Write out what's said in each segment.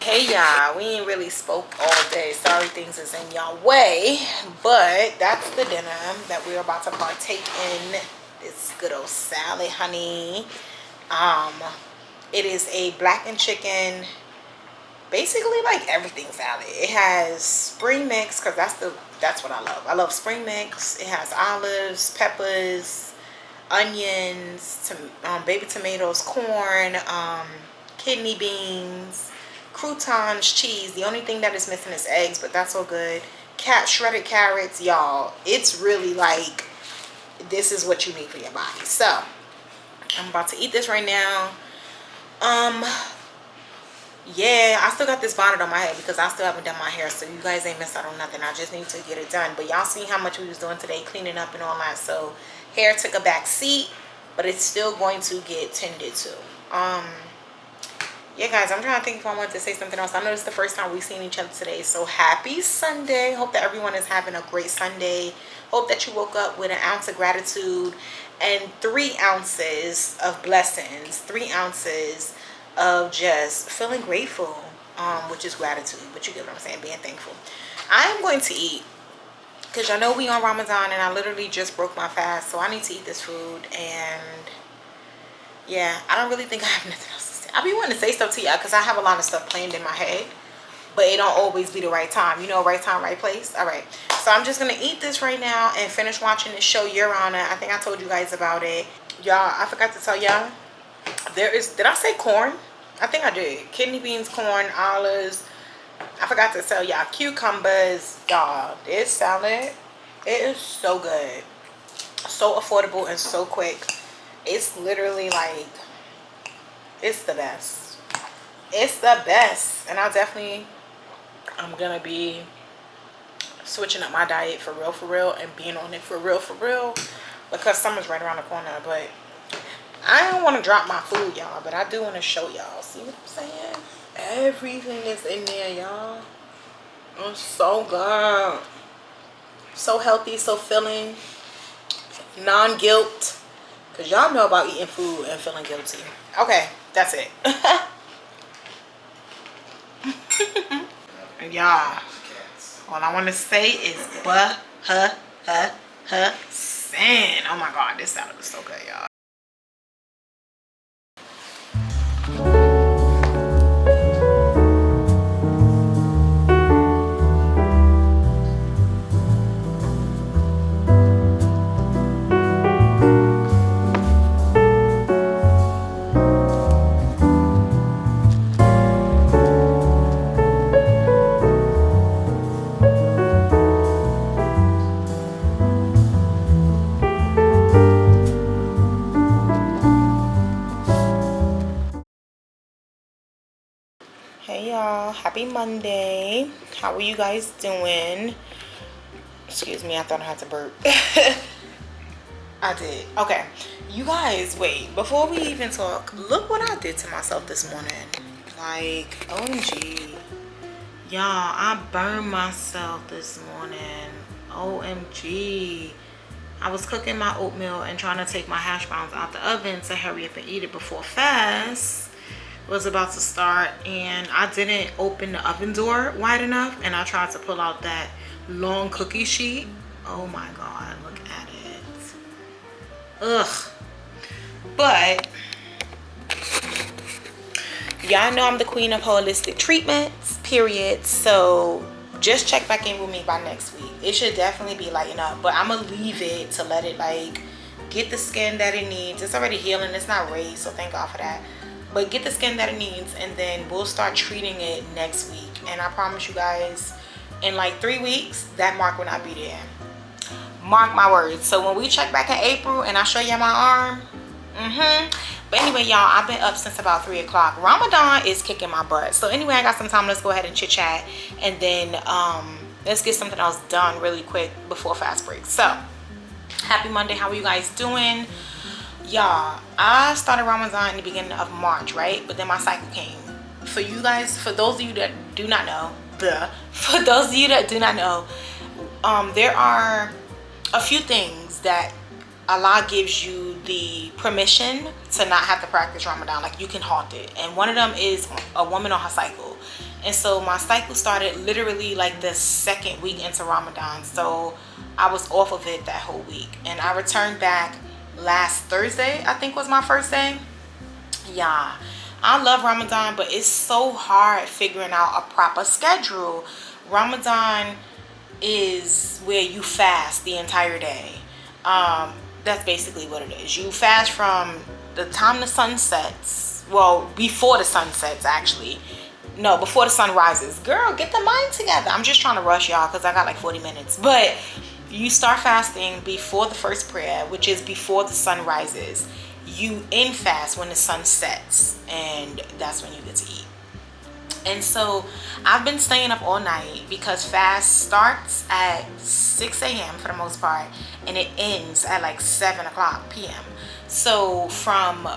Hey y'all, we ain't really spoke all day. Sorry things is in y'all way, but that's the dinner that we're about to partake in. This good old salad, honey. Um, it is a blackened chicken, basically like everything salad. It has spring mix because that's what I love. I love spring mix. It has olives, peppers, onions, baby tomatoes, corn, kidney beans, croutons, cheese. The only thing that is missing is eggs, but that's all good. Shredded carrots, y'all. It's really like, this is what you need for your body. So I'm about to eat this right now. Yeah, I still got this bonnet on my head because I still haven't done my hair, so you guys ain't missed out on nothing. I just need to get it done. But y'all see how much we was doing today, cleaning up and all that. So hair took a back seat, but it's still going to get tended to. Yeah, guys, I'm trying to think if I wanted to say something else. I know it's the first time we've seen each other today, so happy Sunday. Hope that everyone is having a great Sunday. Hope that you woke up with an ounce of gratitude and 3 ounces of blessings, 3 ounces of just feeling grateful, which is gratitude, but you get what I'm saying, being thankful. I am going to eat because y'all know we on Ramadan and I literally just broke my fast, so I need to eat this food. And yeah, I don't really think I have nothing else to say. I be wanting to say stuff to y'all because I have a lot of stuff planned in my head, but it don't always be the right time, you know, right time, right place. All right, so I'm just gonna eat this right now and finish watching this show, Your Honor. I think I told you guys about it. Y'all, I forgot to tell y'all, did I say corn? I think I did. Kidney beans, corn, olives. I forgot to tell y'all, cucumbers. Y'all, this salad, it is so good. So affordable and so quick. It's literally like, it's the best. It's the best. And I'm gonna be switching up my diet for real, and being on it for real, because summer's right around the corner. But I don't want to drop my food, y'all, but I do want to show y'all. See what I'm saying? Everything is in there, y'all. It's so good. So healthy, so filling. Non-guilt. Because y'all know about eating food and feeling guilty. Okay, that's it. Y'all, all I want to say is sin. Oh my God, this salad is so good, y'all. Hey y'all, happy Monday. How are you guys doing? Excuse me, I thought I had to burp. I did. Okay, you guys, wait, before we even talk, look what I did to myself this morning. Like, OMG. Y'all, I burned myself this morning. OMG. I was cooking my oatmeal and trying to take my hash browns out the oven to hurry up and eat it before fast was about to start, and I didn't open the oven door wide enough, and I tried to pull out that long cookie sheet. Oh my God, look at it. Ugh. But y'all know I'm the queen of holistic treatments, period. So just check back in with me by next week. It should definitely be lighting up, but I'm gonna leave it to let it like get the skin that it needs. It's already healing, it's not raised, so thank God for that. But get the skin that it needs, and then we'll start treating it next week. And I promise you guys, in like 3 weeks, that mark will not be there. Mark my words. So when we check back in April and I show you my arm, but anyway, y'all, I've been up since about 3 o'clock. Ramadan is kicking my butt. So anyway, I got some time. Let's go ahead and chit chat, and then let's get something else done really quick before fast break. So happy Monday. How are you guys doing? Y'all, I started Ramadan in the beginning of March, right? But then my cycle came. For you guys, for those of you that do not know, there are a few things that Allah gives you the permission to not have to practice Ramadan. Like, you can halt it. And one of them is a woman on her cycle. And so my cycle started literally like the second week into Ramadan. So I was off of it that whole week. And I returned back last Thursday, I think was my first day. Yeah, I love Ramadan, but it's so hard figuring out a proper schedule. Ramadan is where you fast the entire day. That's basically what it is. You fast from the time the sun sets. Well, before the sun sets, actually. No, before the sun rises. Girl, get the mind together. I'm just trying to rush y'all because I got like 40 minutes. But you start fasting before the first prayer, which is before the sun rises. You end fast when the sun sets, and that's when you get to eat. And so I've been staying up all night because fast starts at 6 a.m. for the most part, and it ends at like 7 o'clock p.m. So from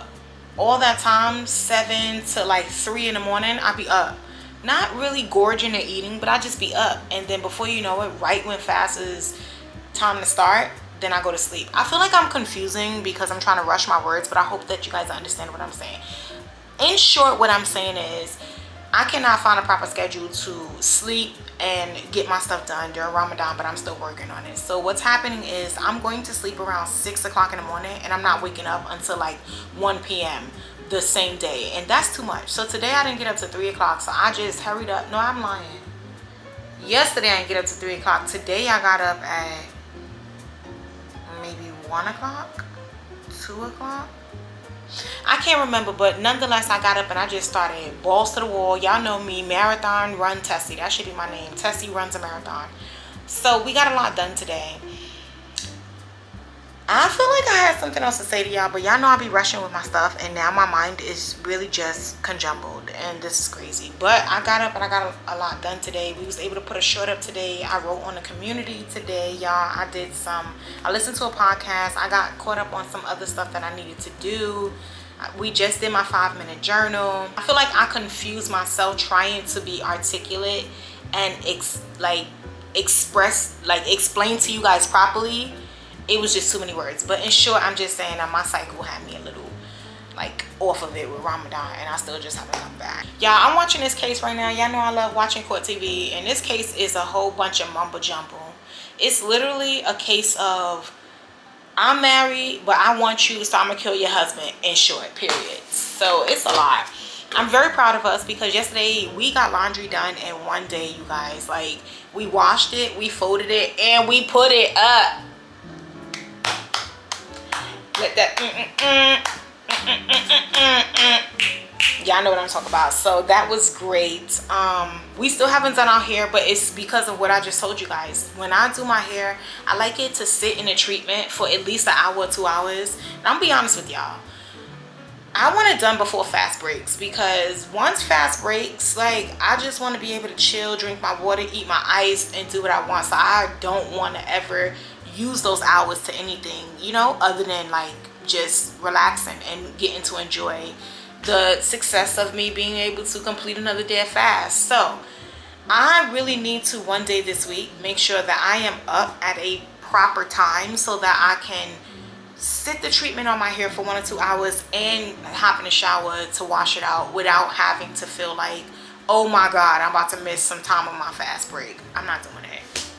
all that time, 7 to like 3 in the morning, I'll be up. Not really gorging or eating, but I just be up. And then before you know it, right when fast is time to start, then I go to sleep. I feel like I'm confusing because I'm trying to rush my words, but I hope that you guys understand what I'm saying. In short, what I'm saying is I cannot find a proper schedule to sleep and get my stuff done during Ramadan, but I'm still working on it. So what's happening is I'm going to sleep around 6 o'clock in the morning, and I'm not waking up until like 1 p.m. the same day, and that's too much. So today I didn't get up to 3 o'clock, so I just hurried up. No, I'm lying. Yesterday I didn't get up to 3 o'clock. Today I got up at maybe 1 o'clock, 2 o'clock. I can't remember, but nonetheless, I got up and I just started balls to the wall. Y'all know me, marathon run Tessie. That should be my name. Tessie runs a marathon. So we got a lot done today. I feel like I had something else to say to y'all, but y'all know I be rushing with my stuff, and now my mind is really just conjumbled, and this is crazy. But I got up and I got a lot done today. We was able to put a short up today. I wrote on the community today, y'all. I listened to a podcast. I got caught up on some other stuff that I needed to do. We just did my 5-minute journal. I feel like I confused myself trying to be articulate and explain to you guys properly. It was just too many words. But in short, I'm just saying that my cycle had me a little like off of it with Ramadan, and I still just haven't come back. Y'all, I'm watching this case right now. Y'all know I love watching court TV, and this case is a whole bunch of mumbo jumbo. It's literally a case of I'm married, but I want you, so I'm gonna kill your husband, in short, period. So it's a lot. I'm very proud of us because yesterday we got laundry done in one day, you guys. Like, we washed it, we folded it, and we put it up. Let that y'all know what I'm talking about. So that was great. We still haven't done our hair, but it's because of what I just told you guys. When I do my hair, I like it to sit in a treatment for at least an hour or 2 hours. And I'm gonna be honest with y'all, I want it done before fast breaks, because once fast breaks, like, I just want to be able to chill, drink my water, eat my ice, and do what I want. So I don't want to ever use those hours to anything, you know, other than like just relaxing and getting to enjoy the success of me being able to complete another day of fast. So I really need to one day this week make sure that I am up at a proper time so that I can sit the treatment on my hair for 1 or 2 hours and hop in the shower to wash it out without having to feel like, oh my god, I'm about to miss some time on my fast break. I'm not doing it.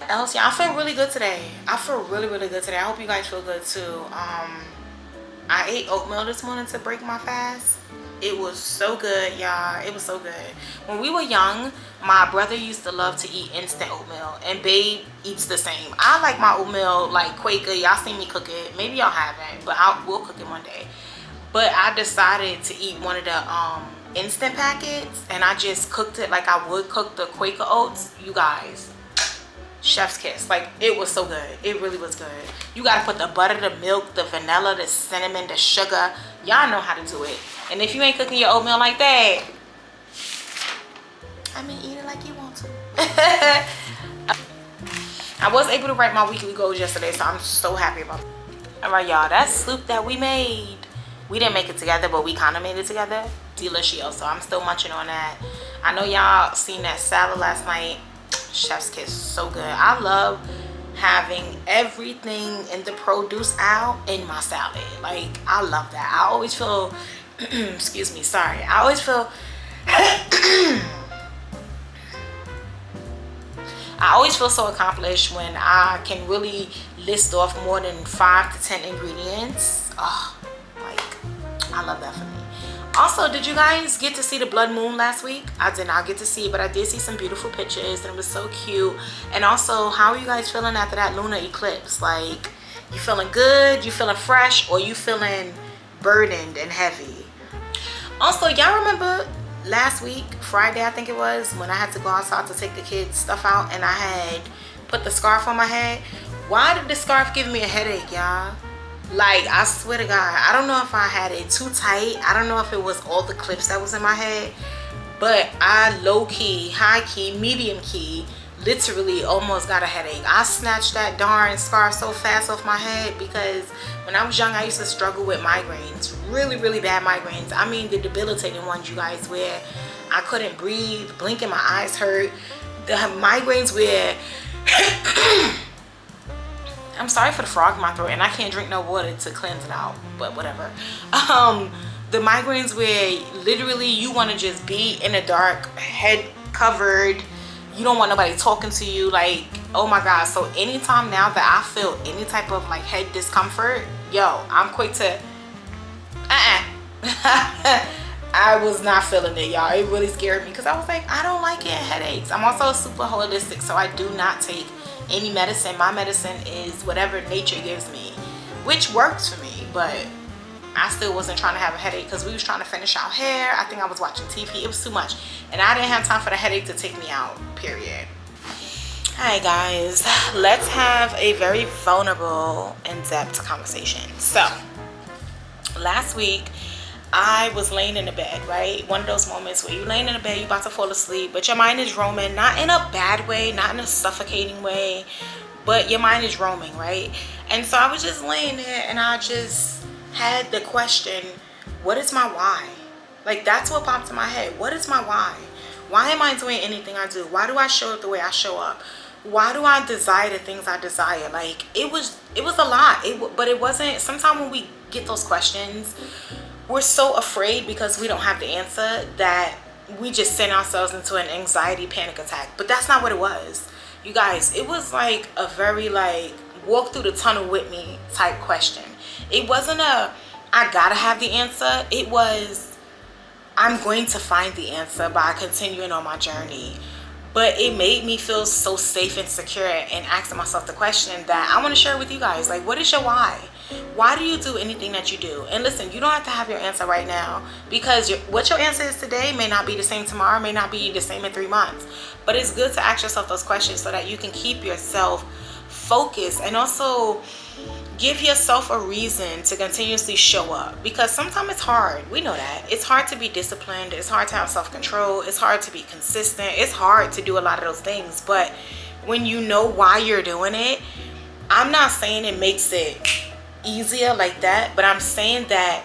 Else, yeah, I feel really good today. I feel really good today. I hope you guys feel good too. I ate oatmeal this morning to break my fast. It was so good, y'all. It was so good. When we were young, my brother used to love to eat instant oatmeal, and babe eats the same. I like my oatmeal like Quaker. Y'all seen me cook it. Maybe y'all haven't, but we'll cook it one day. But I decided to eat one of the instant packets, and I just cooked it like I would cook the Quaker oats. You guys, chef's kiss. Like, it was so good. It really was good. You gotta put the butter, the milk, the vanilla, the cinnamon, the sugar. Y'all know how to do it. And if you ain't cooking your oatmeal like that, I mean, eat it like you want to. I was able to write my weekly goals yesterday, so I'm so happy about it. All right, y'all, that's sloop that we made. We didn't make it together, but we kind of made it together. Delicious. So I'm still munching on that. I know y'all seen that salad last night. Chef's kiss, so good. I love having everything in the produce aisle in my salad. Like, I love that. I always feel excuse me, sorry. I always feel I always feel so accomplished when I can really list off more than 5 to 10 ingredients. Oh, like, I love that for me. Also, did you guys get to see the blood moon last week? I did not get to see it, but I did see some beautiful pictures and it was so cute. And also, how are you guys feeling after that lunar eclipse? Like, you feeling good, you feeling fresh, or you feeling burdened and heavy? Also, y'all remember last week, Friday I think it was, when I had to go outside to take the kids stuff out and I had put the scarf on my head? Why did the scarf give me a headache, y'all? Like, I swear to God, I don't know if I had it too tight. I don't know if it was all the clips that was in my head, but I low-key, high-key, medium-key literally almost got a headache. I snatched that darn scarf so fast off my head because when I was young, I used to struggle with migraines. Really, really bad migraines. I mean, the debilitating ones, you guys, where I couldn't breathe, blinking, my eyes hurt. The migraines where... I'm sorry for the frog in my throat, and I can't drink no water to cleanse it out, but whatever. The migraines where literally you want to just be in the dark, head covered, you don't want nobody talking to you, like, oh my God. So anytime now that I feel any type of like head discomfort, yo, I'm quick to I was not feeling it, y'all. It really scared me because I was like, I don't like getting headaches. I'm also super holistic, so I do not take any medicine. My medicine is whatever nature gives me, which works for me, but I still wasn't trying to have a headache because we was trying to finish our hair. I think I was watching TV. It was too much, and I didn't have time for the headache to take me out, period. Hi guys, let's have a very vulnerable, in-depth conversation. So last week I was laying in the bed, right? One of those moments where you're laying in the bed, you're about to fall asleep, but your mind is roaming, not in a bad way, not in a suffocating way, but your mind is roaming, right? And so I was just laying there and I just had the question, what is my why? Like, that's what popped in my head. What is my why? Why am I doing anything I do? Why do I show up the way I show up? Why do I desire the things I desire? Like, it was a lot, but it wasn't. Sometimes when we get those questions, we're so afraid because we don't have the answer that we just send ourselves into an anxiety panic attack. But that's not what it was, you guys. It was like a very like walk through the tunnel with me type question. It wasn't a I gotta have the answer. It was I'm going to find the answer by continuing on my journey. But it made me feel so safe and secure and asking myself the question that I want to share with you guys. Like, what is your why? Why do you do anything that you do? And listen, you don't have to have your answer right now, because what your answer is today may not be the same tomorrow, may not be the same in 3 months. But it's good to ask yourself those questions so that you can keep yourself focused and also give yourself a reason to continuously show up, because sometimes it's hard. We know that. It's hard to be disciplined. It's hard to have self-control. It's hard to be consistent. It's hard to do a lot of those things. But when you know why you're doing it, I'm not saying it makes it easier like that, but I'm saying that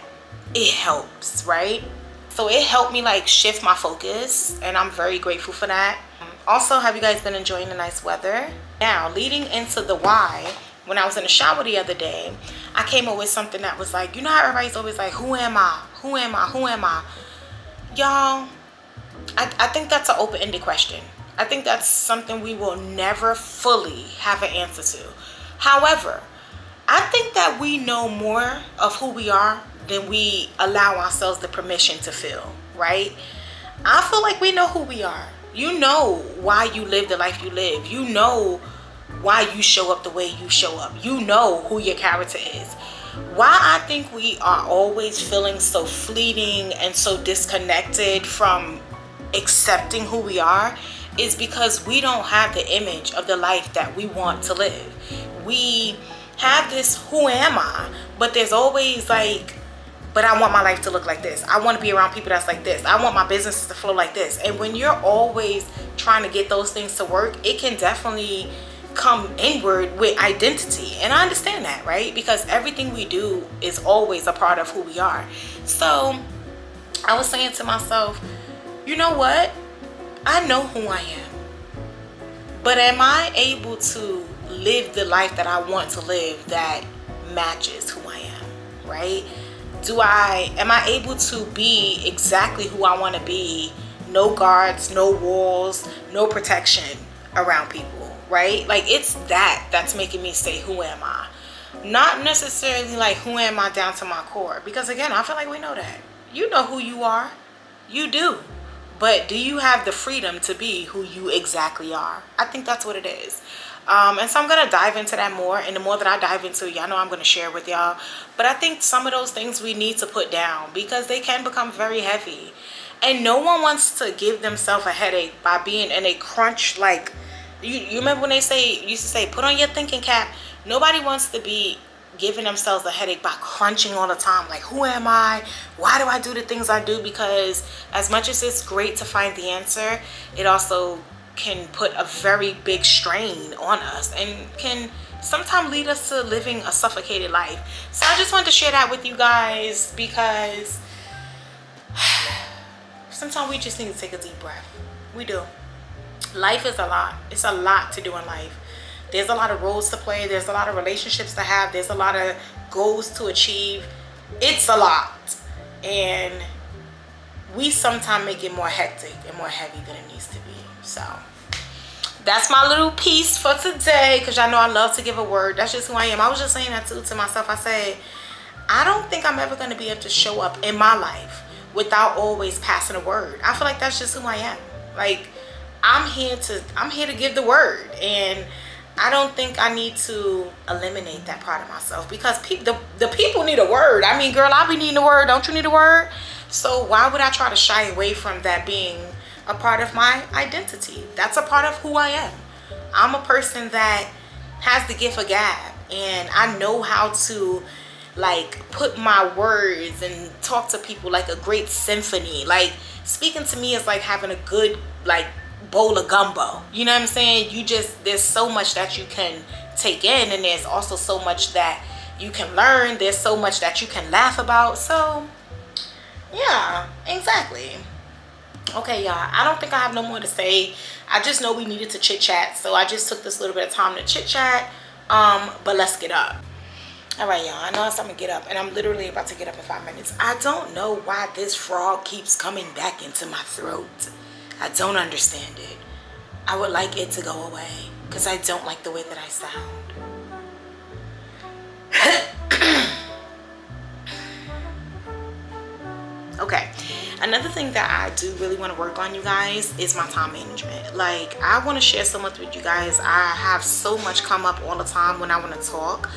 it helps, right? So it helped me like shift my focus, and I'm very grateful for that. Also, have you guys been enjoying the nice weather? Now, leading into the why, when I was in the shower the other day, I came up with something that was like, you know how everybody's always like, who am I? Who am I? Who am I? Y'all, I think that's an open-ended question. I think that's something we will never fully have an answer to. However, I think that we know more of who we are than we allow ourselves the permission to feel, right? I feel like we know who we are. You know why you live the life you live. You know why you show up the way you show up. You know who your character is. Why I think we are always feeling so fleeting and so disconnected from accepting who we are is because we don't have the image of the life that we want to live. We have this who am I, but there's always like, but I want my life to look like this. I want to be around people that's like this. I want my business to flow like this. And when you're always trying to get those things to work, it can definitely come inward with identity. And I understand that, right? Because everything we do is always a part of who we are. So I was saying to myself, you know what? I know who I am. But am I able to live the life that I want to live that matches who I am, right? Am I able to be exactly who I want to be? No guards, no walls, no protection around people. right? Like, it's that's making me say, who am I? Not necessarily like, who am I down to my core? Because again, I feel like we know that. You know who you are. You do. But do you have the freedom to be who you exactly are? I think that's what it is. And so I'm going to dive into that more. And the more that I dive into it, y'all know I'm going to share with y'all. But I think some of those things we need to put down because they can become very heavy. And no one wants to give themselves a headache by being in a crunch. Like, you remember when used to say, put on your thinking cap. Nobody wants to be giving themselves a headache by crunching all the time. Like, who am I? Why do I do the things I do? Because as much as it's great to find the answer, it also can put a very big strain on us and can sometimes lead us to living a suffocated life. So I just wanted to share that with you guys because sometimes we just need to take a deep breath. We do. Life is a lot. It's a lot to do in life. There's a lot of roles to play. There's a lot of relationships to have. There's a lot of goals to achieve. It's a lot. And we sometimes make it more hectic and more heavy than it needs to be. So that's my little piece for today, because y'all know I love to give a word. That's just who I am. I was just saying that too to myself. I said, I don't think I'm ever going to be able to show up in my life without always passing a word. I feel like that's just who I am. Like, I'm here to give the word, and I don't think I need to eliminate that part of myself because the people need a word. I mean, girl, I be needing a word. Don't you need a word? So why would I try to shy away from that being a part of my identity? That's a part of who I am. I'm a person that has the gift of gab, and I know how to like put my words and talk to people like a great symphony. Like, speaking to me is like having a good like bowl of gumbo. You know what I'm saying? There's so much that you can take in, and there's also so much that you can learn. There's so much that you can laugh about. So yeah, exactly. Okay, y'all, I don't think I have no more to say. I just know we needed to chit chat, so I just took this little bit of time to chit chat. But let's get up. All right, y'all, I know it's time to get up, and I'm literally about to get up in 5 minutes. I don't know why this frog keeps coming back into my throat. I don't understand it. I would like it to go away because I don't like the way that I sound. Okay, another thing that I do really want to work on, you guys, is my time management. Like, I want to share so much with you guys. I have so much come up all the time when I want to talk,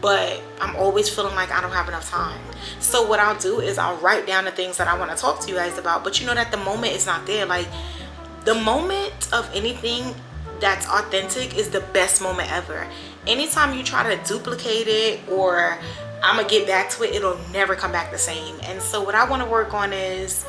but I'm always feeling like I don't have enough time. So what I'll do is I'll write down the things that I want to talk to you guys about, but you know that the moment is not there. Like, the moment of anything that's authentic is the best moment ever. Anytime you try to duplicate it or I'm gonna get back to it, it'll never come back the same. And so what I want to work on is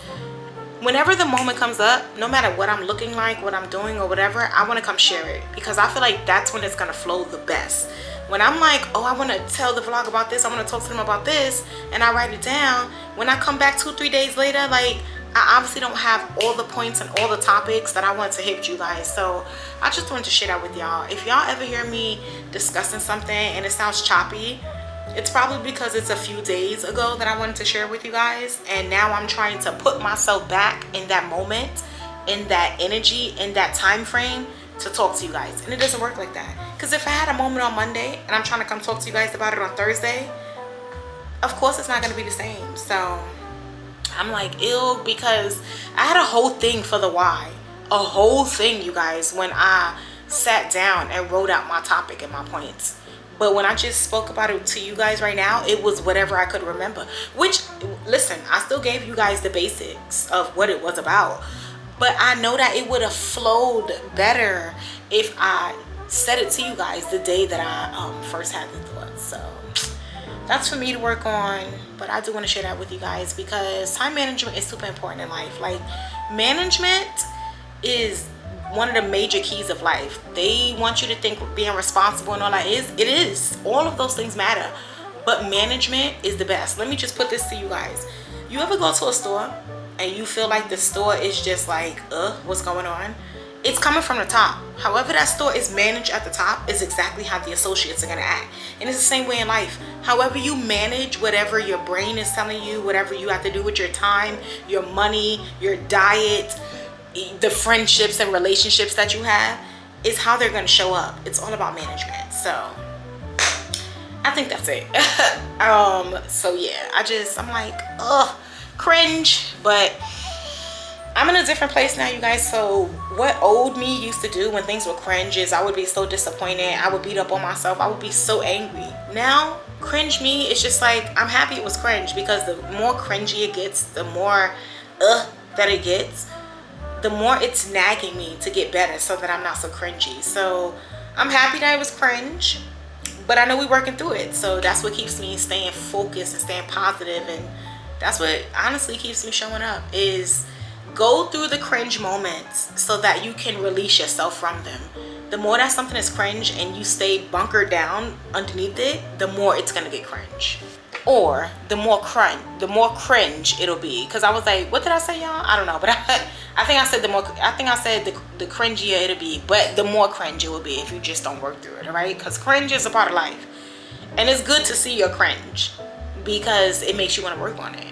whenever the moment comes up, no matter what I'm looking like, what I'm doing or whatever, I want to come share it, because I feel like that's when it's gonna flow the best. When I'm like, oh, I want to tell the vlog about this, I want to talk to them about this, and I write it down, when I come back 2-3 days later, like, I obviously don't have all the points and all the topics that I want to hit with you guys. So I just wanted to share that with y'all. If y'all ever hear me discussing something and it sounds choppy, it's probably because it's a few days ago that I wanted to share with you guys, and now I'm trying to put myself back in that moment, in that energy, in that time frame to talk to you guys. And it doesn't work like that, because if I had a moment on Monday and I'm trying to come talk to you guys about it on Thursday, of course it's not going to be the same. So I'm like, ew, because I had a whole thing for the why, a whole thing, you guys, when I sat down and wrote out my topic and my points. But when I just spoke about it to you guys right now, it was whatever I could remember. Which, listen, I still gave you guys the basics of what it was about. But I know that it would have flowed better if I said it to you guys the day that I first had the thought. So that's for me to work on. But I do want to share that with you guys, because time management is super important in life. Like, management is one of the major keys of life. They want you to think being responsible and all that it is. All of those things matter. But management is the best. Let me just put this to you guys. You ever go to a store and you feel like the store is just like, what's going on? It's coming from the top. However that store is managed at the top is exactly how the associates are going to act. And it's the same way in life. However you manage whatever your brain is telling you, whatever you have to do with your time, your money, your diet, the friendships and relationships that you have, It's how they're going to show up. It's all about management. So I think that's it. So yeah, I'm like, ugh, cringe. But I'm in a different place now, you guys. So what old me used to do when things were cringe is I would be so disappointed. I would beat up on myself. I would be so angry. Now, cringe me, it's just like, I'm happy it was cringe, because the more cringy it gets, the more that it gets, the more it's nagging me to get better so that I'm not so cringy. So I'm happy that it was cringe, but I know we're working through it. So that's what keeps me staying focused and staying positive, and that's what honestly keeps me showing up, is go through the cringe moments so that you can release yourself from them. The more that something is cringe and you stay bunkered down underneath it, the more it's gonna get cringe. Or the more cringe it'll be. Because I was like, what did I say, y'all? I don't know, but I think I said the cringier it'll be, but the more cringe it will be if you just don't work through it, all right? Because cringe is a part of life. And it's good to see your cringe, because it makes you want to work on it.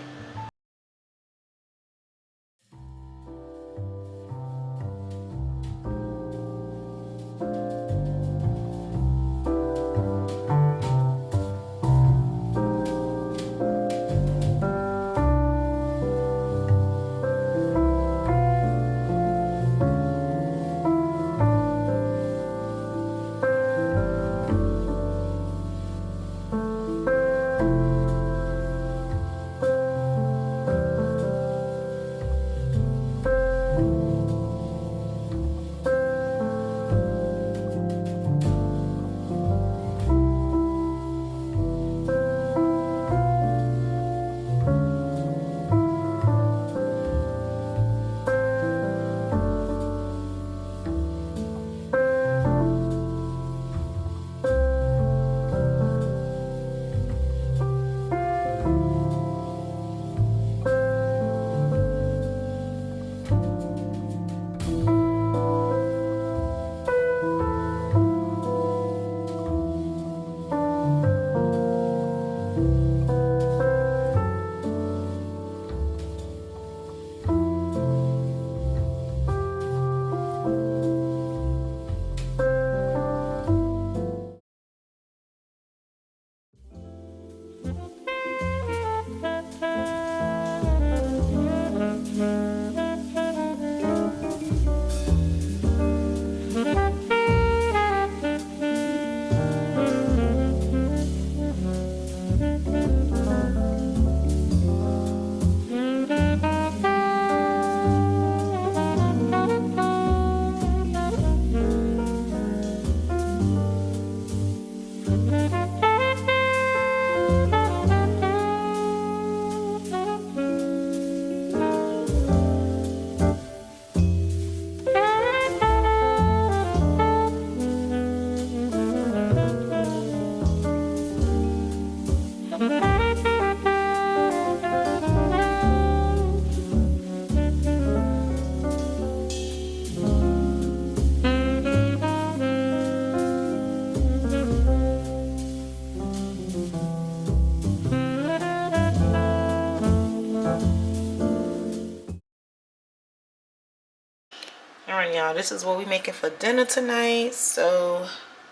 All right, y'all, this is what we making for dinner tonight, so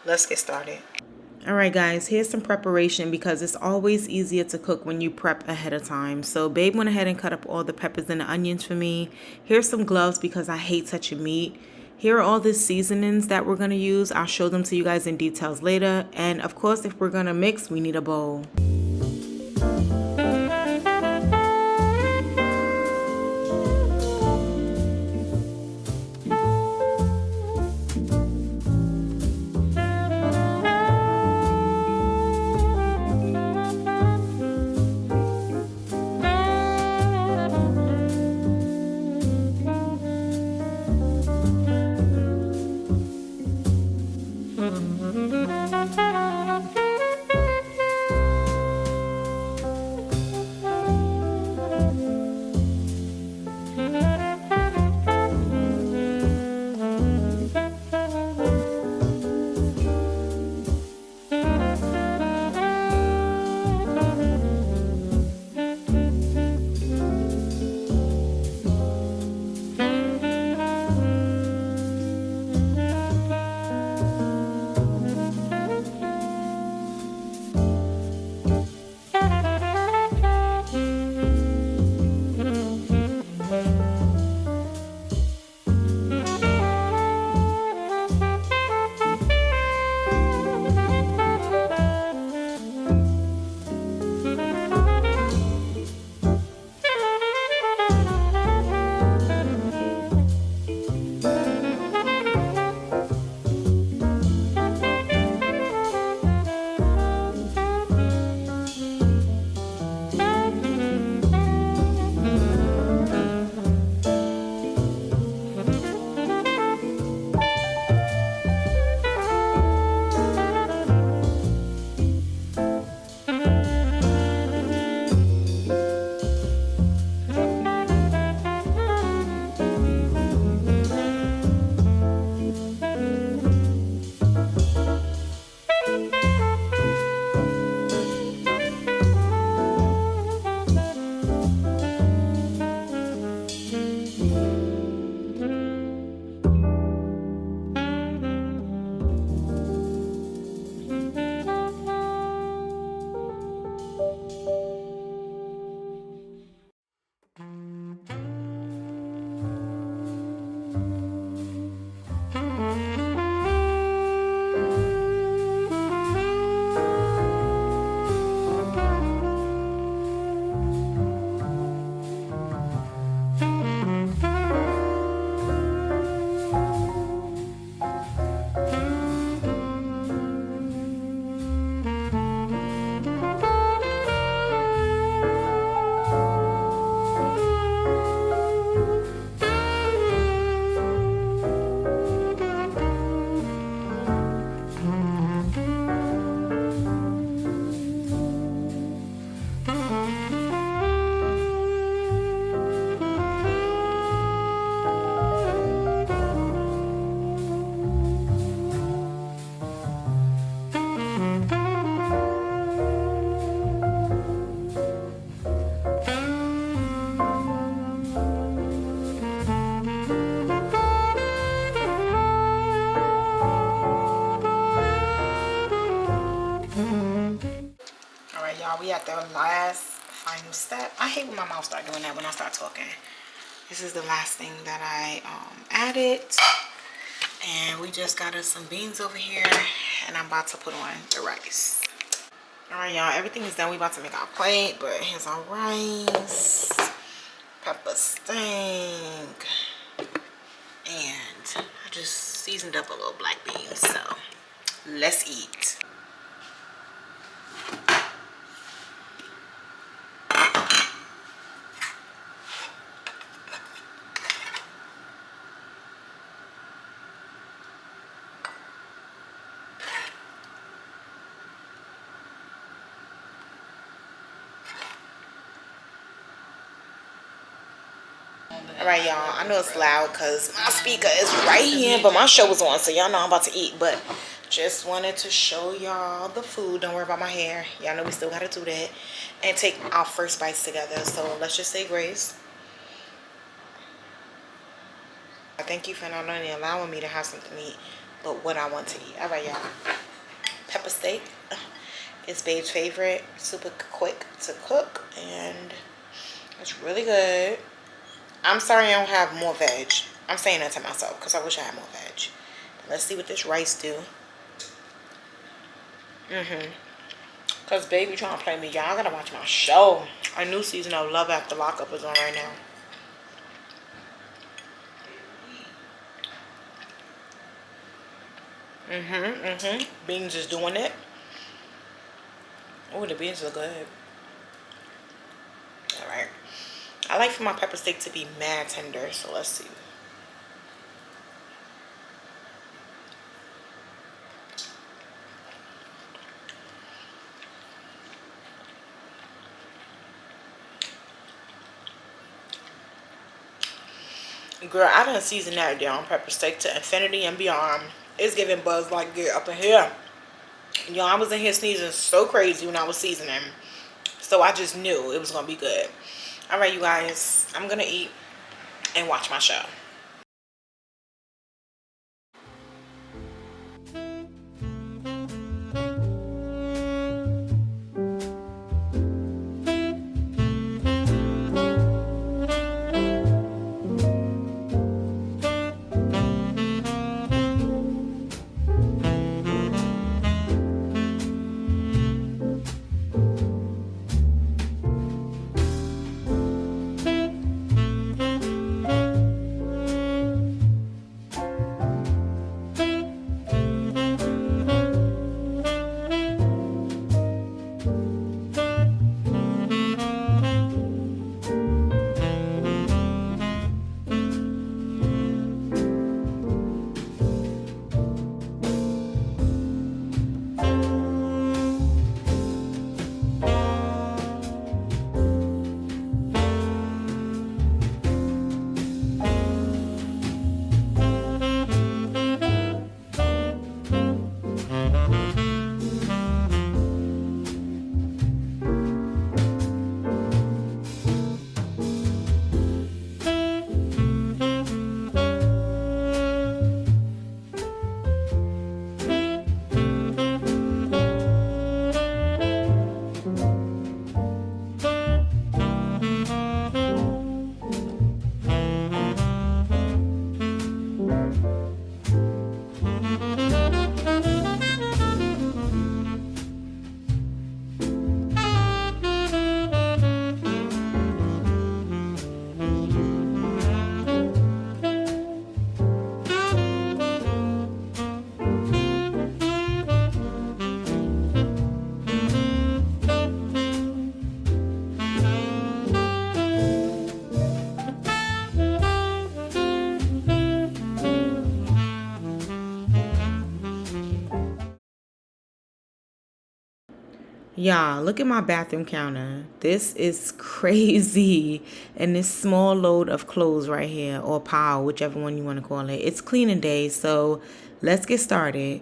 let's get started. All right, guys, here's some preparation, because it's always easier to cook when you prep ahead of time. So babe went ahead and cut up all the peppers and the onions for me. Here's some gloves because I hate touching meat. Here are all the seasonings that we're going to use. I'll show them to you guys in details later. And of course, if we're going to mix, we need a bowl. at the last final step. I hate when my mouth start doing that when I start talking. This is the last thing that I added. And we just got us some beans over here. And I'm about to put on the rice. Alright, y'all. Everything is done. We about to make our plate. But here's our rice. Pepper steak. And I just seasoned up a little black beans. So, let's eat. Alright, y'all. I know it's loud because my speaker is right here, but my show was on, so y'all know I'm about to eat. But just wanted to show y'all the food. Don't worry about my hair. Y'all know we still got to do that. And take our first bites together. So let's just say grace. I thank you for not only allowing me to have something to eat, but what I want to eat. Alright, y'all. Pepper steak is Babe's favorite. Super quick to cook. And it's really good. I'm sorry I don't have more veg. I'm saying that to myself because I wish I had more veg. Let's see what this rice do. Because baby trying to play me. Y'all, I gotta watch my show. A new season of Love After Lockup is on right now. Beans is doing it. Oh, the beans are good. Alright. I like for my pepper steak to be mad tender, so let's see. Girl, I done seasoned that down pepper steak to infinity and beyond. It's giving buzz like get up in here. Y'all, I was in here sneezing so crazy when I was seasoning. So I just knew it was going to be good. Alright, you guys. I'm going to eat and watch my show. Y'all, look at my bathroom counter. This is crazy. And this small load of clothes right here, or pile, whichever one you want to call it. It's cleaning day, so let's get started.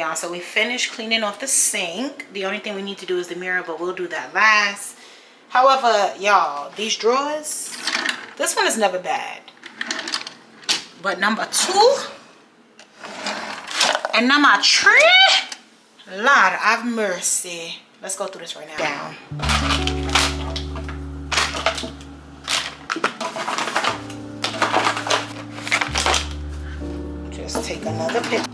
y'all, so we finished cleaning off the sink. The only thing we need to do is the mirror, but we'll do that last. However, y'all, these drawers, this one is never bad, but number 2 and number 3, Lord have mercy. Let's go through this right now. Down. Just take another picture.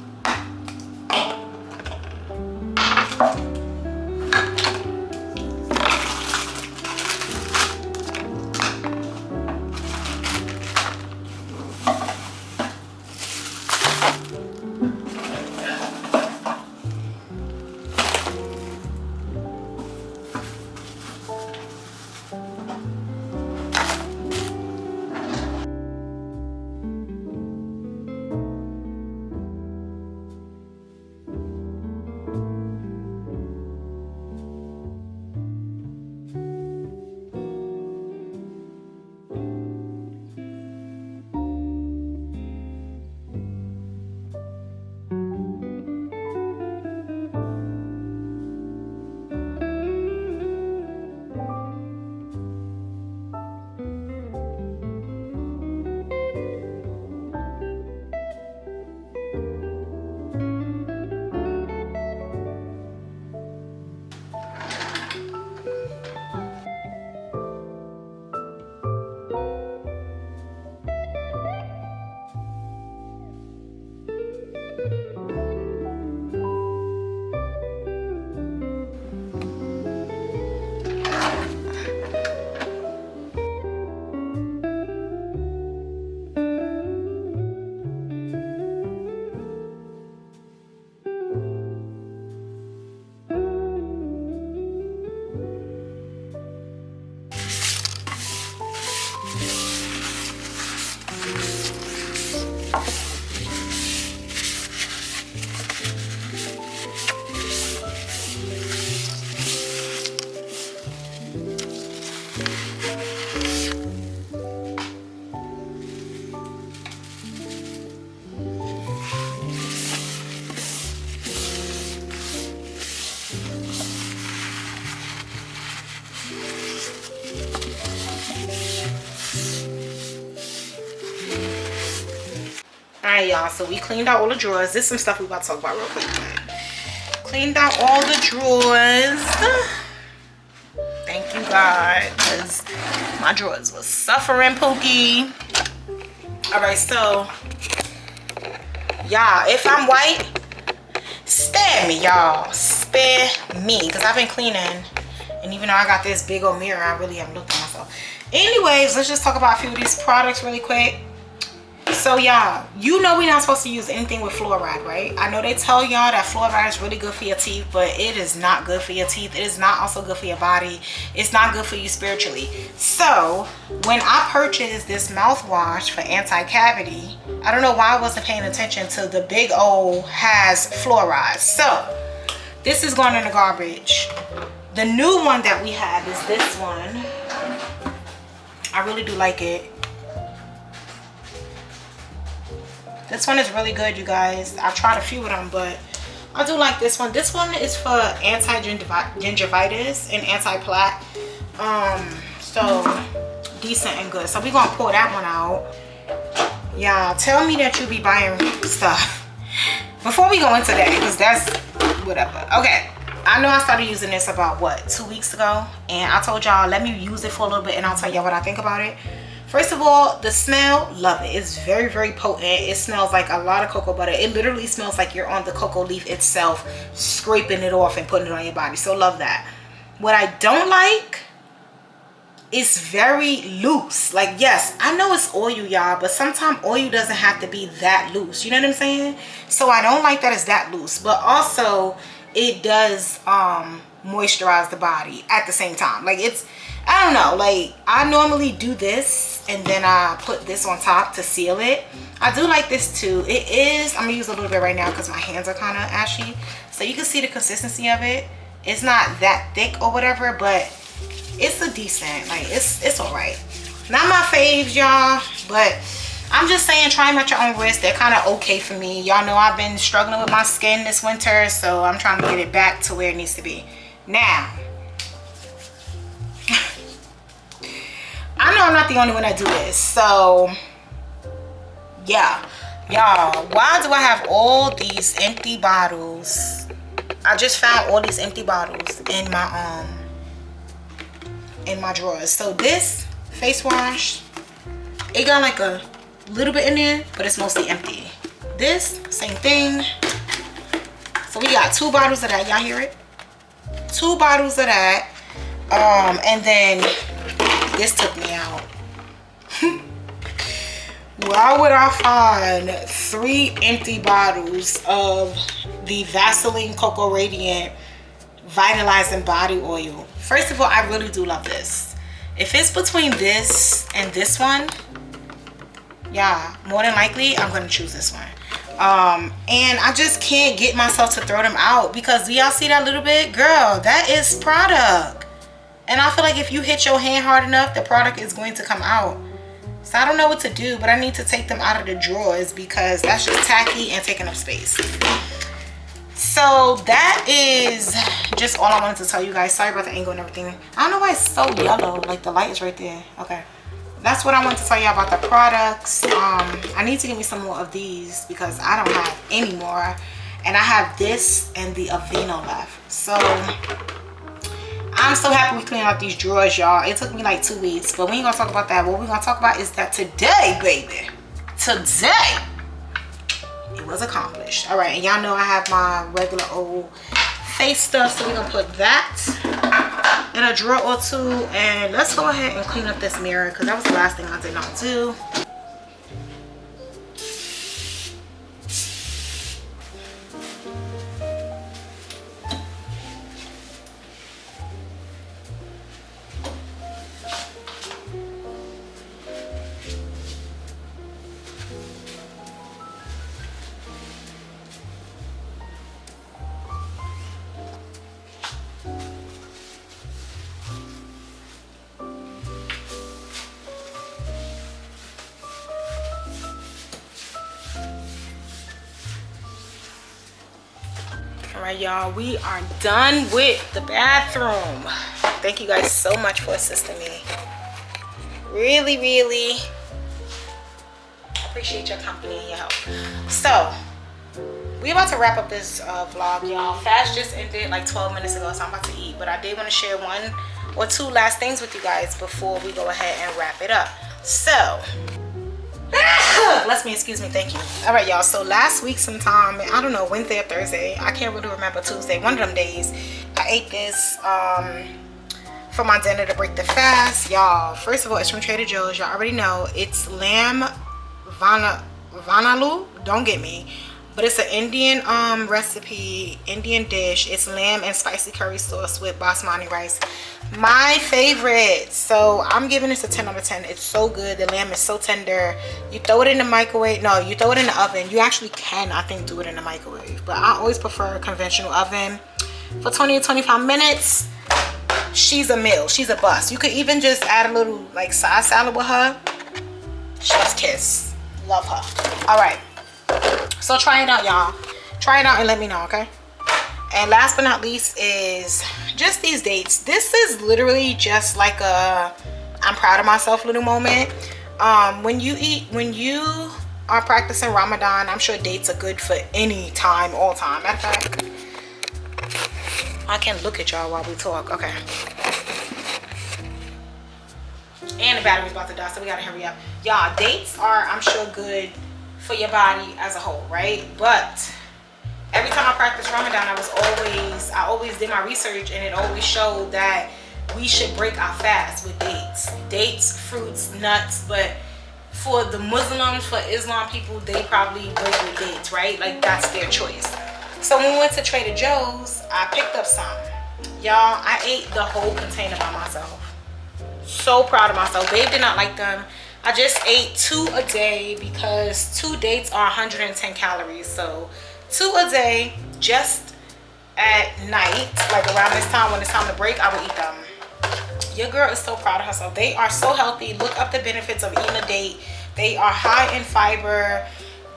Alright, y'all, so we cleaned out all the drawers. This is some stuff we about to talk about real quick. Cleaned out all the drawers. Thank you, God, because my drawers was suffering, Pookie. Alright, so y'all, if I'm white, spare me, y'all. Spare me, because I've been cleaning, and even though I got this big old mirror, I really am looking at myself. Anyways, let's just talk about a few of these products really quick. So y'all, you know we're not supposed to use anything with fluoride, right? I know they tell y'all that fluoride is really good for your teeth, but it is not good for your teeth. It is not also good for your body. It's not good for you spiritually. So when I purchased this mouthwash for anti-cavity, I don't know why I wasn't paying attention to the big O has fluoride. So this is going in the garbage. The new one that we have is this one. I really do like it. This one is really good, you guys. I've tried a few of them, but I do like this one. This one is for anti-gingivitis and anti-plaque. So decent and good. So we're gonna pour that one out. Y'all, tell me that you be buying stuff before we go into that, because that's whatever. Okay, I know I started using this about what, 2 weeks ago, and I told y'all let me use it for a little bit and I'll tell y'all what I think about it. First of all, the smell, love it. It's very, very potent. It smells like a lot of cocoa butter. It literally smells like you're on the cocoa leaf itself, scraping it off and putting it on your body. So love that. What I don't like is very loose. Like, yes, I know it's oil, y'all, but sometimes oil doesn't have to be that loose. You know what I'm saying? So I don't like that it's that loose. But also, it does moisturize the body at the same time. Like, it's, I don't know, like I normally do this and then I put this on top to seal it. I do like this too. It is, I'm gonna use a little bit right now because my hands are kind of ashy, so you can see the consistency of it. It's not that thick or whatever, but it's a decent, like it's all right. Not my faves, y'all, but I'm just saying, try them at your own risk. They're kind of okay for me. Y'all know I've been struggling with my skin this winter, so I'm trying to get it back to where it needs to be. Now, I know I'm not the only one that do this, so yeah. Y'all, why do I have all these empty bottles? I just found all these empty bottles in my drawers. So this face wash, it got like a little bit in there, but it's mostly empty. This, same thing. So we got 2 bottles of that. Y'all hear it? 2 bottles of that. And then this took me out. Why would I find 3 empty bottles of the Vaseline Cocoa Radiant Vitalizing Body Oil? First of all, I really do love this. If it's between this and this one, yeah, more than likely I'm gonna choose this one. And I just can't get myself to throw them out, because do y'all see that little bit? Girl, that is product. And I feel like if you hit your hand hard enough, the product is going to come out. So I don't know what to do, but I need to take them out of the drawers because that's just tacky and taking up space. So that is just all I wanted to tell you guys. Sorry about the angle and everything. I don't know why it's so yellow. Like the light is right there. Okay. That's what I wanted to tell you about the products. I need to get me some more of these because I don't have any more. And I have this and the Aveeno left. So I'm so happy we cleaned out these drawers, y'all. It took me like 2 weeks, but we ain't gonna talk about that. What we're gonna talk about is that today, baby, today, it was accomplished. All right, and y'all know I have my regular old face stuff, so we're gonna put that in a drawer or 2, and let's go ahead and clean up this mirror because that was the last thing I did not do. All right, y'all, we are done with the bathroom. Thank you guys so much for assisting me. Really, really appreciate your company and your help. So we about to wrap up this vlog, y'all. Fast just ended like 12 minutes ago, so I'm about to eat, but I did want to share 1 or 2 last things with you guys before we go ahead and wrap it up. So bless me, excuse me, thank you. All right, y'all, so last week sometime, I don't know, Wednesday or Thursday, I can't really remember, Tuesday, one of them days, I ate this for my dinner to break the fast. Y'all, first of all, it's from Trader Joe's. Y'all already know it's lamb vanalu, don't get me, but it's an Indian recipe, Indian dish. It's lamb and spicy curry sauce with basmati rice, my favorite. So I'm giving this a 10 out of 10. It's so good. The lamb is so tender. You throw it in the microwave. No, you throw it in the oven. You actually can, I think, do it in the microwave, but I always prefer a conventional oven for 20 to 25 minutes. She's a meal. She's a bust. You could even just add a little like side salad with her. Chef's kiss. Love her. All right, so try it out, y'all. Try it out and let me know, okay? And last but not least is just these dates. This is literally just like a I'm proud of myself little moment. When you are practicing Ramadan, I'm sure dates are good for any time, all time. Matter of fact, I can look at y'all while we talk. Okay. And the battery's about to die, so we gotta hurry up. Y'all, dates are, I'm sure, good for your body as a whole, right? But every time I practiced Ramadan, I always did my research, and it always showed that we should break our fast with dates. Dates, fruits, nuts, but for the Muslims, for Islam people, they probably break with dates, right? Like, that's their choice. So when we went to Trader Joe's, I picked up some. Y'all, I ate the whole container by myself. So proud of myself. Babe did not like them. I just ate 2 a day because 2 dates are 110 calories. So 2 a day, just at night, like around this time when it's time to break, I will eat them. Your girl is so proud of herself. They are so healthy. Look up the benefits of eating a date. They are high in fiber.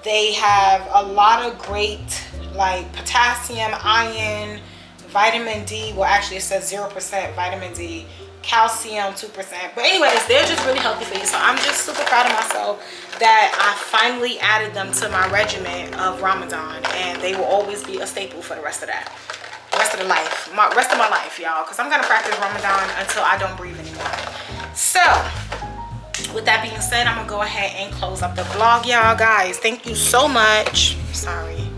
They have a lot of great like potassium, iron, vitamin D. Well, actually it says 0% vitamin D, calcium 2%. But anyways, they're just really healthy for you. So I'm just super proud of myself that I finally added them to my regimen of Ramadan, and they will always be a staple for the rest of that. Rest of the life, rest of my life, y'all, because I'm gonna practice Ramadan until I don't breathe anymore. So with that being said, I'm gonna go ahead and close up the vlog, y'all. Guys, thank you so much. Sorry.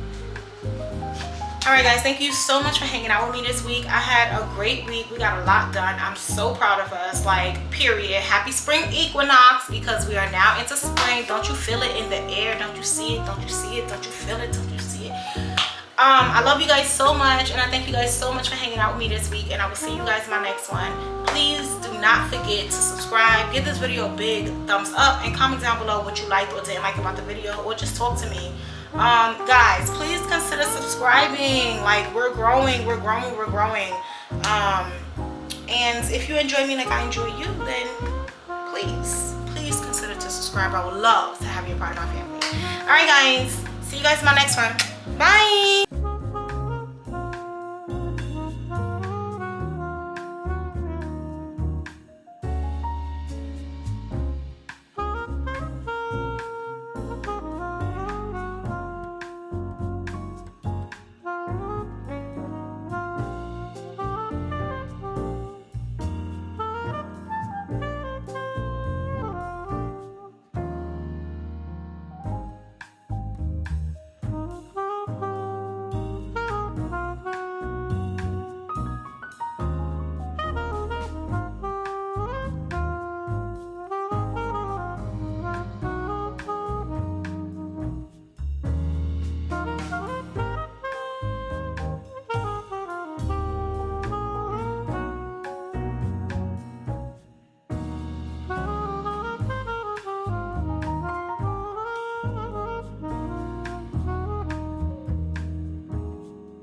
All right, guys, thank you so much for hanging out with me this week. I had a great week. We got a lot done. I'm so proud of us, like, period. Happy spring equinox, because we are now into spring. Don't you feel it in the air? Don't you see it? Don't you see it? Don't you feel it? Don't you see it? I love you guys so much, and I thank you guys so much for hanging out with me this week, and I will see you guys in my next one. Please do not forget to subscribe, give this video a big thumbs up, and comment down below what you liked or didn't like about the video, or just talk to me. Guys, please consider subscribing. Like, we're growing. And if you enjoy me like I enjoy you, then please consider to subscribe. I would love to have you a part of my family. All right, guys, see you guys in my next one. Bye.